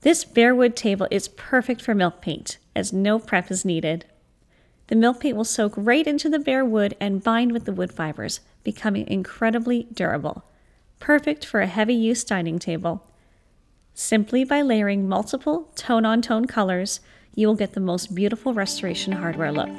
This bare wood table is perfect for milk paint, as no prep is needed. The milk paint will soak right into the bare wood and bind with the wood fibers, becoming incredibly durable. Perfect for a heavy-use dining table. Simply by layering multiple tone-on-tone colors, you will get the most beautiful restoration hardware look.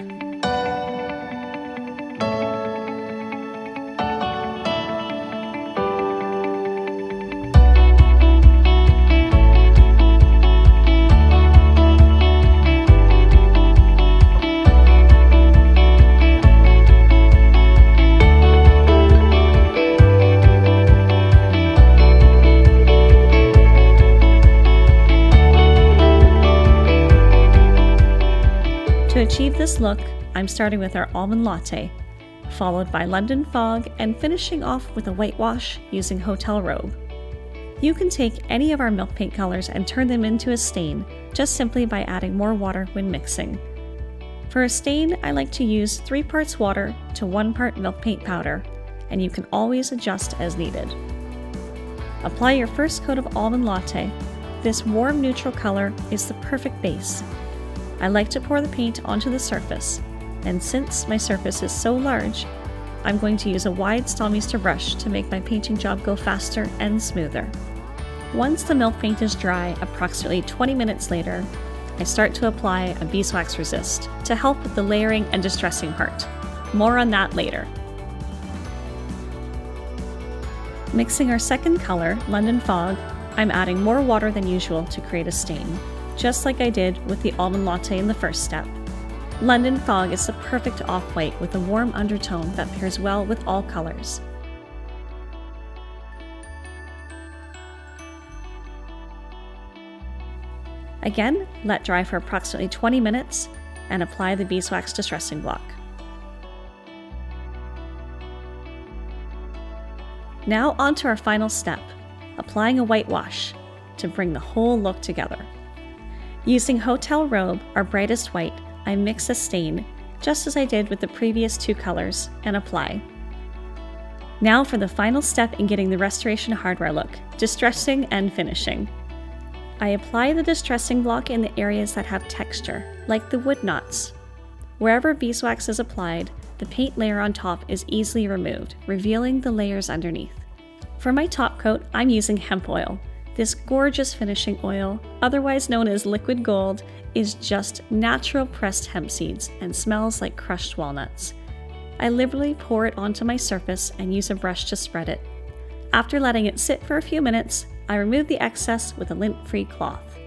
To achieve this look, I'm starting with our Almond Latte, followed by London Fog, and finishing off with a whitewash using Hotel Robe. You can take any of our milk paint colors and turn them into a stain, just simply by adding more water when mixing. For a stain, I like to use 3 parts water to 1 part milk paint powder, and you can always adjust as needed. Apply your first coat of Almond Latte. This warm neutral color is the perfect base. I like to pour the paint onto the surface, and since my surface is so large, I'm going to use a wide Staalmeester brush to make my painting job go faster and smoother. Once the milk paint is dry, approximately 20 minutes later, I start to apply a Beeswax resist to help with the layering and distressing part. More on that later. Mixing our second color, London Fog, I'm adding more water than usual to create a stain, just like I did with the Almond Latte in the first step. London Fog is the perfect off-white with a warm undertone that pairs well with all colors. Again, let dry for approximately 20 minutes and apply the Beeswax distressing block. Now on to our final step, applying a whitewash to bring the whole look together. Using Hotel Robe, our brightest white, I mix a stain, just as I did with the previous 2 colors, and apply. Now for the final step in getting the restoration hardware look, distressing and finishing. I apply the distressing block in the areas that have texture, like the wood knots. Wherever beeswax is applied, the paint layer on top is easily removed, revealing the layers underneath. For my top coat, I'm using hemp oil. This gorgeous finishing oil, otherwise known as liquid gold, is just natural pressed hemp seeds and smells like crushed walnuts. I liberally pour it onto my surface and use a brush to spread it. After letting it sit for a few minutes, I remove the excess with a lint-free cloth.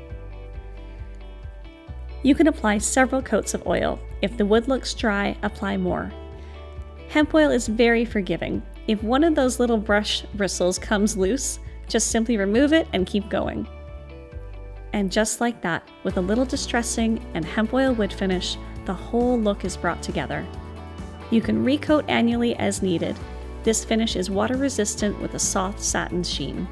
You can apply several coats of oil. If the wood looks dry, apply more. Hemp oil is very forgiving. If one of those little brush bristles comes loose, just simply remove it and keep going. And just like that, with a little distressing and hemp oil wood finish, the whole look is brought together. You can recoat annually as needed. This finish is water resistant with a soft satin sheen.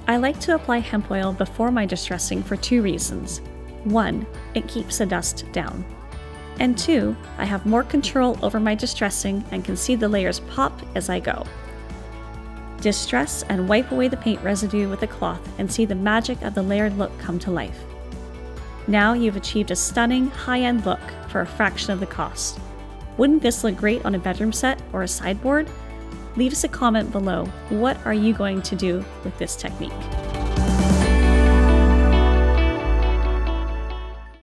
I like to apply hemp oil before my distressing for 2 reasons. 1, it keeps the dust down. And 2, I have more control over my distressing and can see the layers pop as I go. Distress and wipe away the paint residue with a cloth and see the magic of the layered look come to life. Now you've achieved a stunning, high-end look for a fraction of the cost. Wouldn't this look great on a bedroom set or a sideboard? Leave us a comment below. What are you going to do with this technique?